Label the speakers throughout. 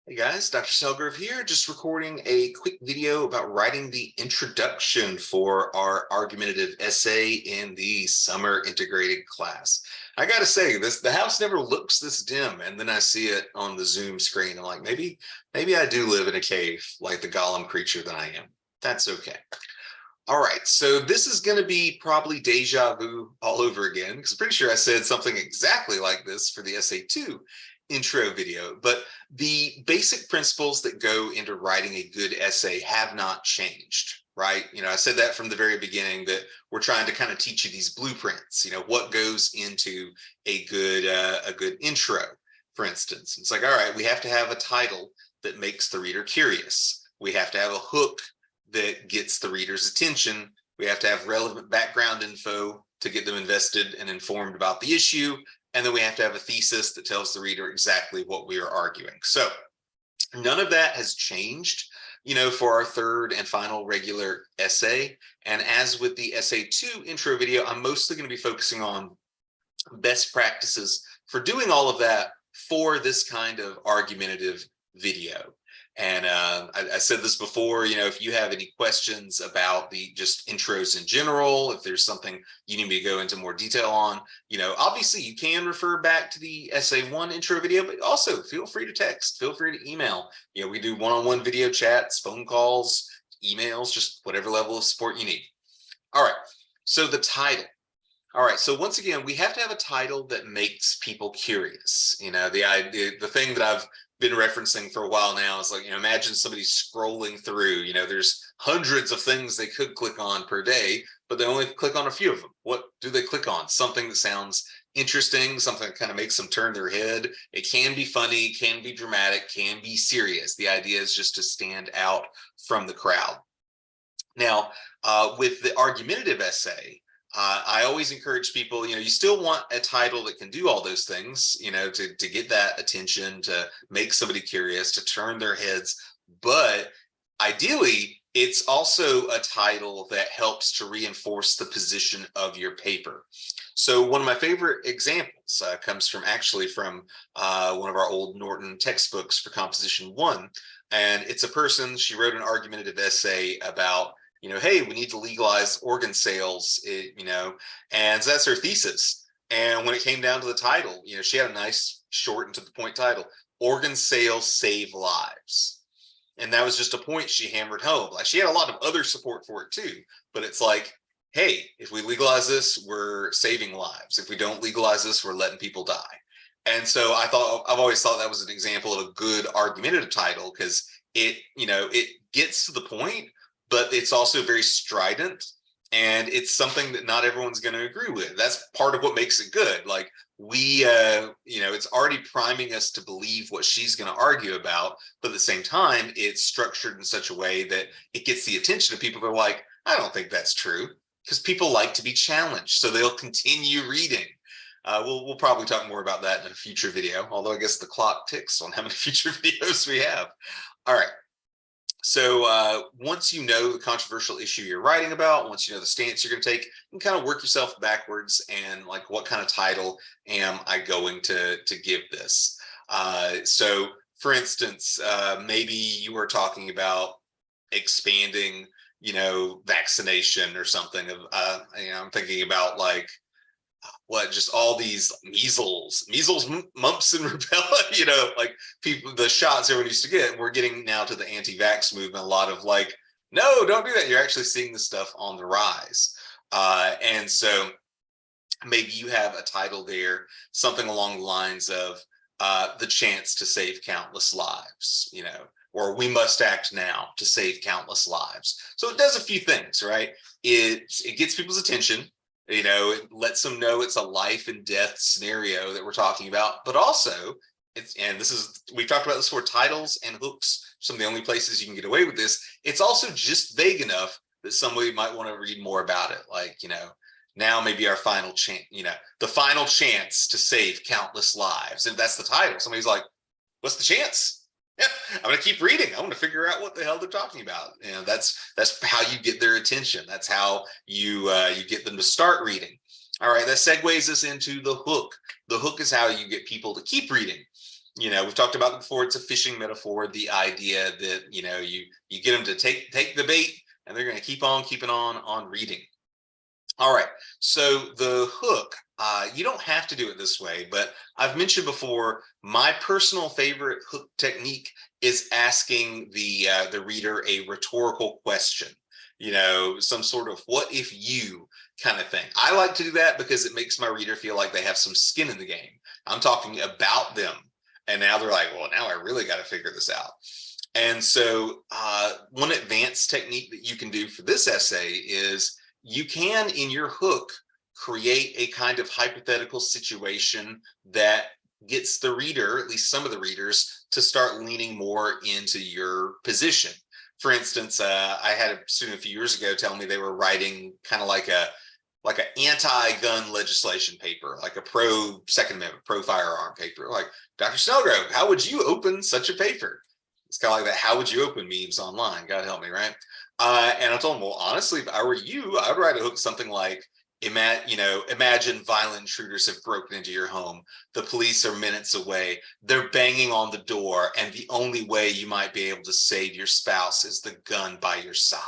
Speaker 1: Hey guys, Dr. Selgrove here, just recording a quick video about writing the introduction for our argumentative essay in the summer integrated class. I gotta say, the house never looks this dim, and then I see it on the Zoom screen. I'm like, maybe I do live in a cave like the Gollum creature that I am. That's okay. All right, so this is going to be probably deja vu all over again, because I'm pretty sure I said something exactly like this for the Essay 2 intro video, but the basic principles that go into writing a good essay have not changed, right? I said that from the very beginning, that we're trying to kind of teach you these blueprints, what goes into a good intro, for instance. It's like, all right, we have to have a title that makes the reader curious. We have to have a hook that gets the reader's attention. We have to have relevant background info to get them invested and informed about the issue. And then we have to have a thesis that tells the reader exactly what we are arguing. So none of that has changed, for our third and final regular essay. And as with the Essay 2 intro video, I'm mostly going to be focusing on best practices for doing all of that for this kind of argumentative video. And I said this before, if you have any questions about the just intros in general, if there's something you need me to go into more detail on, obviously you can refer back to the Essay 1 intro video, but also feel free to text, feel free to email. We do one-on-one video chats, phone calls, emails, just whatever level of support you need. All right, so the title. All right, so once again, we have to have a title that makes people curious. The thing that I've been referencing for a while now is like, imagine somebody scrolling through, there's hundreds of things they could click on per day, but they only click on a few of them. What do they click on? Something that sounds interesting, something that kind of makes them turn their head. It can be funny, can be dramatic, can be serious. The idea is just to stand out from the crowd. Now, with the argumentative essay, I always encourage people, you still want a title that can do all those things, to get that attention, to make somebody curious, to turn their heads. But ideally, it's also a title that helps to reinforce the position of your paper. So one of my favorite examples comes from one of our old Norton textbooks for Composition 1. And it's a person, she wrote an argumentative essay about hey, we need to legalize organ sales, and so that's her thesis. And when it came down to the title, she had a nice short and to the point title, Organ Sales Save Lives. And that was just a point she hammered home. Like, she had a lot of other support for it too, but it's like, hey, if we legalize this, we're saving lives. If we don't legalize this, we're letting people die. And so I've always thought that was an example of a good argumentative title, because it gets to the point, but it's also very strident, and it's something that not everyone's going to agree with. That's part of what makes it good. Like, it's already priming us to believe what she's going to argue about, but at the same time, it's structured in such a way that it gets the attention of people that are like, I don't think that's true, because people like to be challenged, so they'll continue reading. We'll probably talk more about that in a future video, although I guess the clock ticks on how many future videos we have. All right. So once you know the controversial issue you're writing about, once you know the stance you're going to take, you can kind of work yourself backwards and like, what kind of title am I going to give this? So for instance, maybe you were talking about expanding, vaccination or something. I'm thinking about like, just all these measles, mumps, and rubella, like people, the shots everyone used to get. And we're getting now to the anti-vax movement, a lot of like, no, don't do that. You're actually seeing this stuff on the rise. And so maybe you have a title there, something along the lines of the chance to save countless lives, or we must act now to save countless lives. So it does a few things, right? It gets people's attention. It lets them know it's a life and death scenario that we're talking about, but also we've talked about this before, titles and hooks, some of the only places you can get away with this. It's also just vague enough that somebody might want to read more about it. Like, now maybe our final chance, the final chance to save countless lives. And that's the title. Somebody's like, what's the chance? Yeah, I'm going to keep reading. I want to figure out what the hell they're talking about. That's how you get their attention. That's how you get them to start reading. All right, that segues us into the hook. The hook is how you get people to keep reading. we've talked about it before. It's a fishing metaphor. The idea that, you get them to take the bait and they're going to keep on keeping on reading. All right. So the hook, you don't have to do it this way, but I've mentioned before, my personal favorite hook technique is asking the reader a rhetorical question, some sort of what if you kind of thing. I like to do that because it makes my reader feel like they have some skin in the game. I'm talking about them. And now they're like, well, now I really got to figure this out. And so one advanced technique that you can do for this essay is you can, in your hook, create a kind of hypothetical situation that gets the reader, at least some of the readers, to start leaning more into your position. For instance, I had a student a few years ago tell me they were writing kind of like an anti-gun legislation paper, like a pro Second Amendment, pro firearm paper. Like, Dr. Snellgrove, how would you open such a paper? It's kind of like that. How would you open memes online? God help me, right? And I told him, well, honestly, if I were you, I would write a hook something like, imagine violent intruders have broken into your home. The police are minutes away. They're banging on the door. And the only way you might be able to save your spouse is the gun by your side.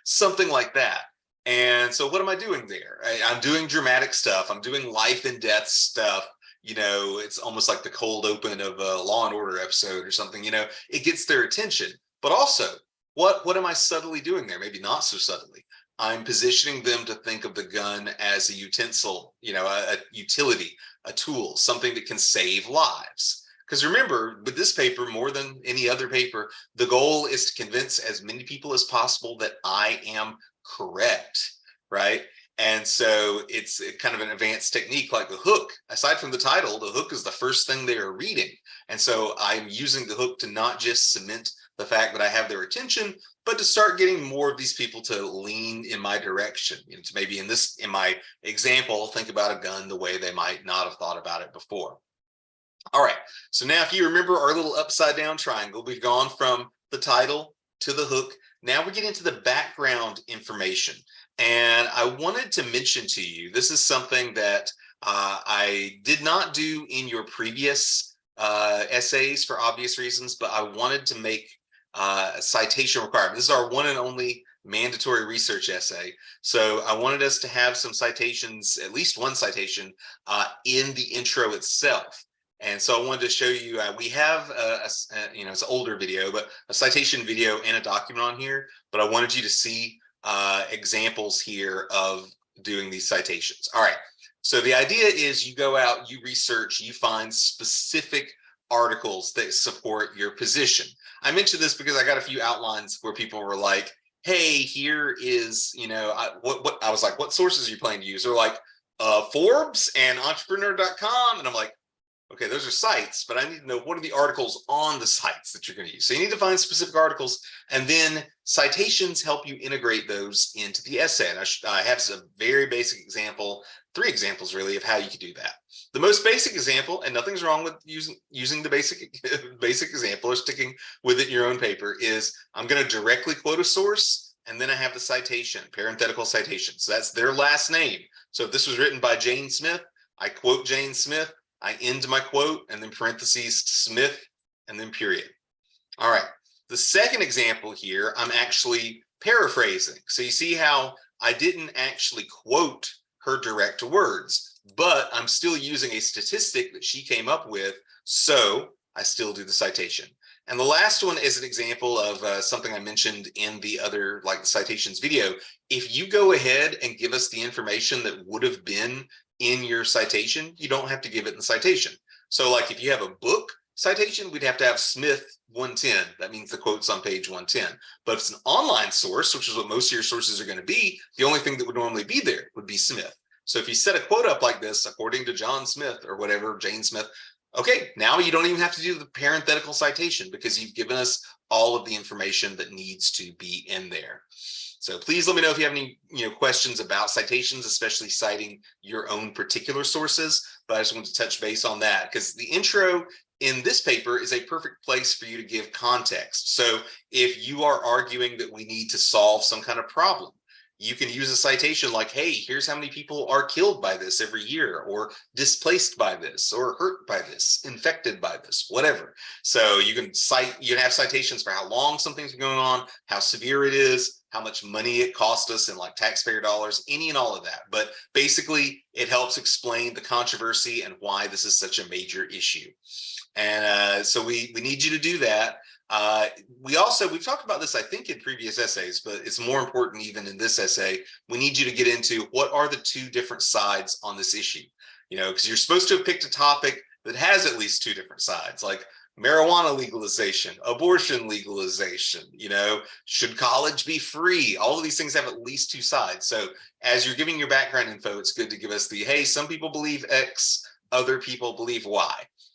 Speaker 1: Something like that. And so what am I doing there? I'm doing dramatic stuff. I'm doing life and death stuff. It's almost like the cold open of a Law and Order episode or something. It gets their attention. But also, what am I subtly doing there? Maybe not so subtly. I'm positioning them to think of the gun as a utensil, a utility, a tool, something that can save lives. Because remember, with this paper, more than any other paper, the goal is to convince as many people as possible that I am correct, right? And so it's kind of an advanced technique like the hook. Aside from the title, the hook is the first thing they are reading. And so I'm using the hook to not just cement the fact that I have their attention, but to start getting more of these people to lean in my direction. To maybe in my example, think about a gun the way they might not have thought about it before. All right, so now if you remember our little upside down triangle, we've gone from the title to the hook. Now we get into the background information. And I wanted to mention to you, this is something that I did not do in your previous essays for obvious reasons, but I wanted to make a citation requirement. This is our one and only mandatory research essay. So I wanted us to have some citations, at least one citation in the intro itself. And so I wanted to show you, we have it's an older video, but a citation video and a document on here, but I wanted you to see examples here of doing these citations. All right, so the idea is you go out, you research, you find specific articles that support your position. I mentioned this because I got a few outlines where people were like, hey, here is, I was like, what sources are you planning to use? They're like, Forbes and entrepreneur.com. And I'm like, okay, those are sites, but I need to know what are the articles on the sites that you're going to use. So you need to find specific articles, and then citations help you integrate those into the essay. And I have a very basic example, 3 examples really, of how you can do that. The most basic example, and nothing's wrong with using the basic example or sticking with it in your own paper, is I'm going to directly quote a source, and then I have the citation, parenthetical citation. So that's their last name. So if this was written by Jane Smith, I quote Jane Smith, I end my quote, and then parentheses, Smith, and then period. All right. The second example here, I'm actually paraphrasing. So you see how I didn't actually quote her direct words, but I'm still using a statistic that she came up with, so I still do the citation. And the last one is an example of something I mentioned in the other citations video. If you go ahead and give us the information that would have been in your citation, you don't have to give it in the citation. So like if you have a book citation, we'd have to have Smith 110. That means the quote's on page 110. But if it's an online source, which is what most of your sources are going to be, the only thing that would normally be there would be Smith. So if you set a quote up like this, according to John Smith or whatever, Jane Smith, okay, now you don't even have to do the parenthetical citation because you've given us all of the information that needs to be in there. So please let me know if you have any questions about citations, especially citing your own particular sources. But I just want to touch base on that because the intro in this paper is a perfect place for you to give context. So if you are arguing that we need to solve some kind of problem, You can use a citation like, hey, here's how many people are killed by this every year, or displaced by this, or hurt by this, infected by this, whatever. So you can have citations for how long something's been going on, how severe it is, how much money it cost us in like taxpayer dollars, any and all of that. But basically, it helps explain the controversy and why this is such a major issue. And so we need you to do that. We've talked about this, I think, in previous essays, but it's more important even in this essay. We need you to get into what are the two different sides on this issue, because you're supposed to have picked a topic that has at least two different sides, like marijuana legalization, abortion legalization, should college be free? All of these things have at least two sides. So as you're giving your background info, it's good to give us the, hey, some people believe X, other people believe Y.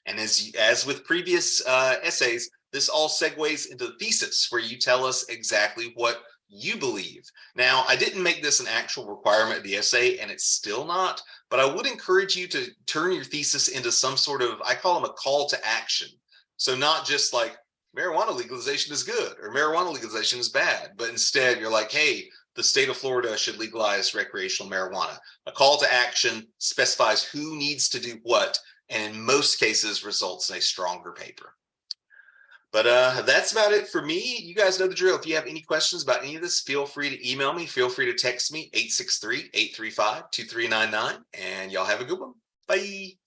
Speaker 1: And as with previous essays, this all segues into the thesis, where you tell us exactly what you believe. Now, I didn't make this an actual requirement of the essay, and it's still not, but I would encourage you to turn your thesis into some sort of, I call them a call to action. So not just like marijuana legalization is good or marijuana legalization is bad, but instead you're like, hey, the state of Florida should legalize recreational marijuana. A call to action specifies who needs to do what, and in most cases results in a stronger paper. But that's about it for me. You guys know the drill. If you have any questions about any of this, feel free to email me. Feel free to text me, 863-835-2399. And y'all have a good one. Bye.